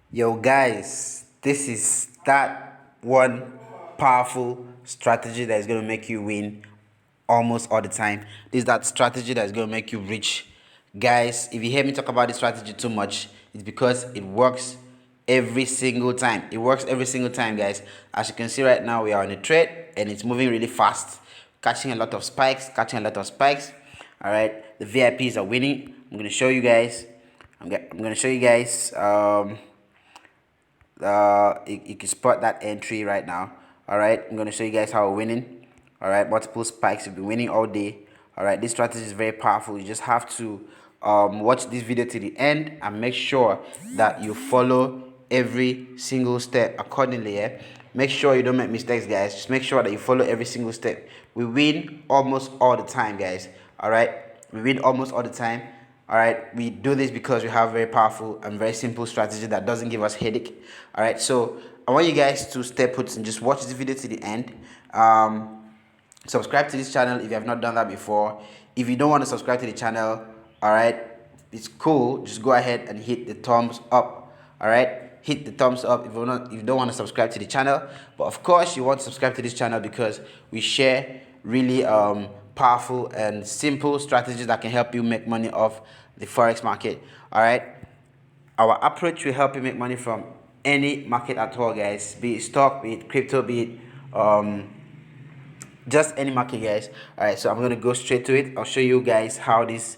Yo, guys, this is that one powerful strategy that is going to make you win almost all the time. This is that strategy that is going to make you rich. Guys, if you hear me talk about this strategy too much, it's because it works every single time. It works every single time, guys. As you can see right now, we are on a trade and it's moving really fast, catching a lot of spikes, All right, the VIPs are winning. I'm going to show you guys. I'm going to show you guys. You can spot that entry right now. All right, I'm going to show you guys how we're winning. All right, multiple spikes. We've been winning all day. All right, this strategy is very powerful. You just have to watch this video to the end and make sure that you follow every single step accordingly. Yeah? Make sure you don't make mistakes, guys. Just make sure that you follow every single step. We win almost all the time, guys. All right, we win almost all the time. All right, we do this because we have very powerful and very simple strategy that doesn't give us headache. All right, so I want you guys to stay put and just watch this video to the end. Subscribe to this channel if you have not done that before. If you don't want to subscribe to the channel, all right, it's cool. Just go ahead and hit the thumbs up. All right, hit the thumbs up if you don't want to subscribe to the channel. But of course, you want to subscribe to this channel because we share really powerful and simple strategies that can help you make money off the forex market. All right, our approach will help you make money from any market at all, guys, be it stock, be it crypto, be it just any market, guys. All right, so I'm going to go straight to it. I'll show you guys how this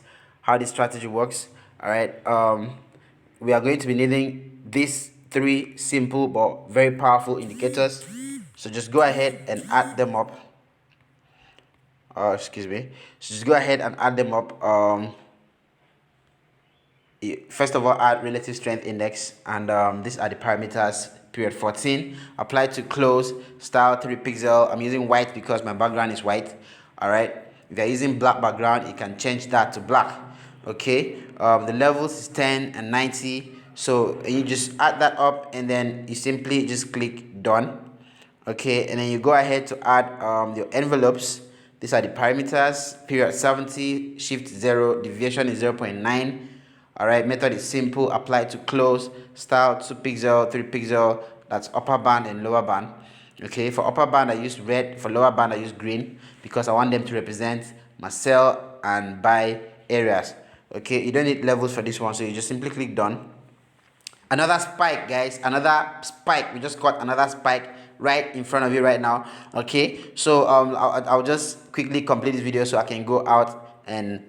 strategy works. All right, we are going to be needing these three simple but very powerful indicators, so just go ahead and add them up. Excuse me. So just go ahead and add them up. First of all, add relative strength index, and these are the parameters. Period 14 apply to close, style 3 pixel. I'm using white because my background is white. All right, if you're using black background, you can change that to black. Okay, the levels is 10 and 90, so you just add that up and then you simply just click done. Okay, and then you go ahead to add your envelopes. These are the parameters. Period 70, shift 0, deviation is 0.9. All right, method is simple. Apply to close, style 2 pixel, 3 pixel. That's upper band and lower band. Okay, for upper band I use red, for lower band I use green because I want them to represent my sell and buy areas. Okay, you don't need levels for this one, so you just simply click done. Another spike, guys, another spike. We just got another spike right in front of you right now. Okay, so I'll just quickly complete this video so I can go out and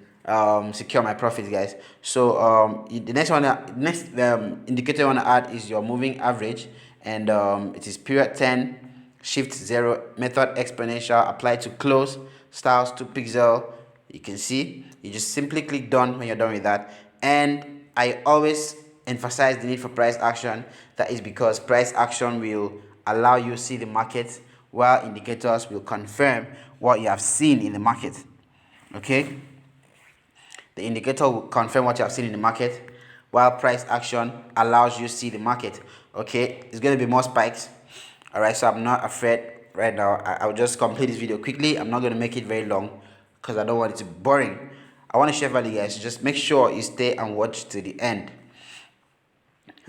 secure my profits, guys. So the next indicator I want to add is your moving average, and it is period 10, shift 0, method exponential, apply to close, styles 2 pixel. You can see you just simply click done when you're done with that. And I always emphasize the need for price action. That is because price action will allow you to see the market, while indicators will confirm what you have seen in the market. Okay, the indicator will confirm what you have seen in the market, while price action allows you to see the market. Okay, it's going to be more spikes. All right, so I'm not afraid right now. I'll just complete this video quickly. I'm not going to make it very long because I don't want it to be boring. I want to share value, guys. Just make sure you stay and watch to the end.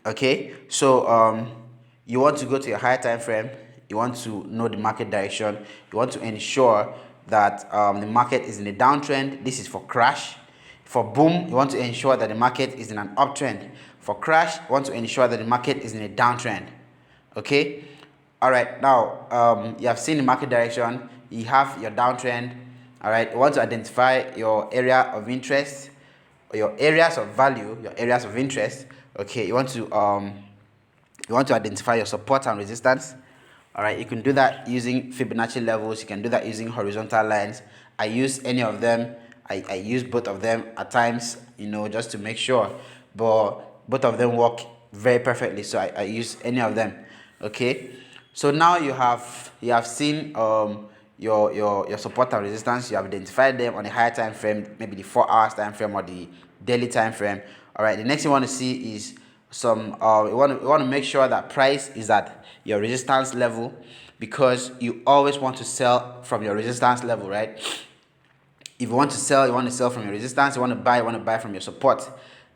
Okay, so you want to go to your higher time frame. You want to know the market direction. You want to ensure that the market is in a downtrend. This is for crash. For boom, you want to ensure that the market is in an uptrend. For crash, you want to ensure that the market is in a downtrend. Okay, all right, now you have seen the market direction. You have your downtrend. All right, you want to identify your area of interest, or your areas of value, your areas of interest. Okay, you want to identify your support and resistance. All right, you can do that using Fibonacci levels. You can do that using horizontal lines. I use any of them. I use both of them at times, just to make sure, but both of them work very perfectly, so I use any of them. Okay, so now you have seen your support and resistance. You have identified them on a higher time frame, maybe the 4 hours time frame or the daily time frame. All right, the next thing you want to see is some you want to make sure that price is at your resistance level, because you always want to sell from your resistance level, right? If you want to sell, you want to sell from your resistance. You want to buy from your support.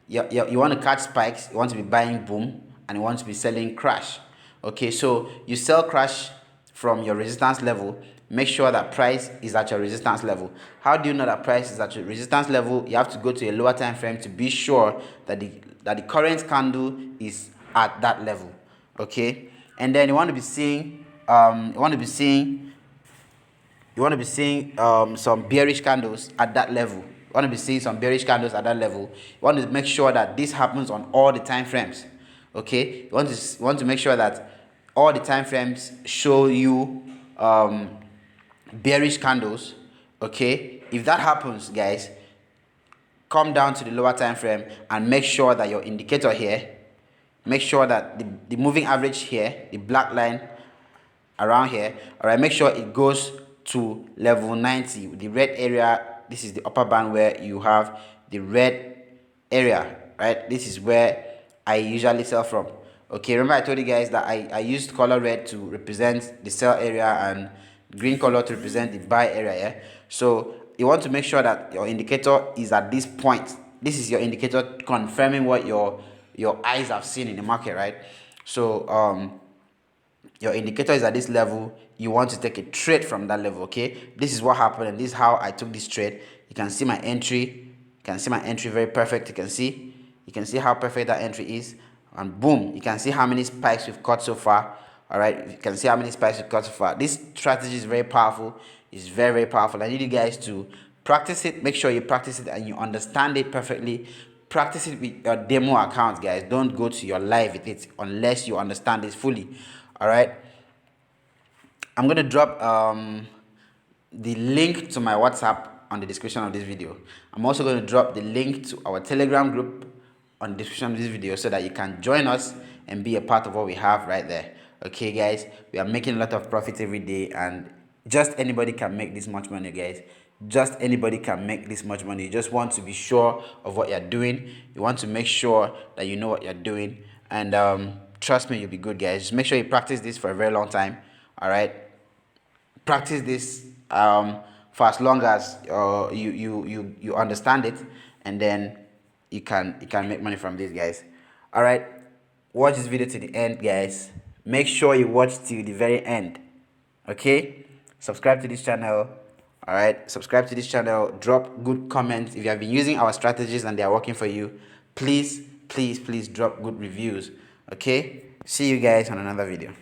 You want to catch spikes. You want to be buying boom. and you want to be selling crash. Okay, so you sell crash from your resistance level. Make sure that price is at your resistance level. How do you know that price is at your resistance level? You have to go to a lower time frame to be sure that the current candle is at that level. Okay, and then you want to be seeing some bearish candles at that level. You want to be seeing some bearish candles at that level. You want to make sure that this happens on all the time frames. Okay, you want to make sure that all the time frames show you bearish candles. Okay, if that happens, guys, come down to the lower time frame and make sure that your indicator here, make sure that the moving average here, the black line around here, all right, make sure it goes to level 90, the red area. This is the upper band where you have the red area, right? This is where I usually sell from. Okay, remember I told you guys that I used color red to represent the sell area and green color to represent the buy area. Yeah, so you want to make sure that your indicator is at this point. This is your indicator confirming what your eyes have seen in the market, right? So your indicator is at this level. You want to take a trade from that level. Okay, this is what happened, and this is how I took this trade. You can see my entry. You can see my entry very perfect. You can see how perfect that entry is, and boom, you can see how many spikes we've caught so far. All right, you can see how many spikes we've caught so far. This strategy is very powerful. It's very powerful. I need you guys to practice it. Make sure you practice it and you understand it perfectly. Practice it with your demo account, guys. Don't go to your live with it unless you understand it fully. All right, I'm gonna drop the link to my WhatsApp on the description of this video. I'm also going to drop the link to our Telegram group on the description of this video so that you can join us and be a part of what we have right there. Okay, guys, we are making a lot of profit every day, and just anybody can make this much money, guys. Just anybody can make this much money. You just want to be sure of what you're doing. You want to make sure that you know what you're doing, and trust me, you'll be good, guys. Just make sure you practice this for a very long time. All right, practice this for as long as you understand it, and then you can make money from this, guys. All right, watch this video to the end, guys. Make sure you watch till the very end. Okay, subscribe to this channel. All right, subscribe to this channel. Drop good comments if you have been using our strategies and they are working for you. Please drop good reviews. Okay, see you guys on another video.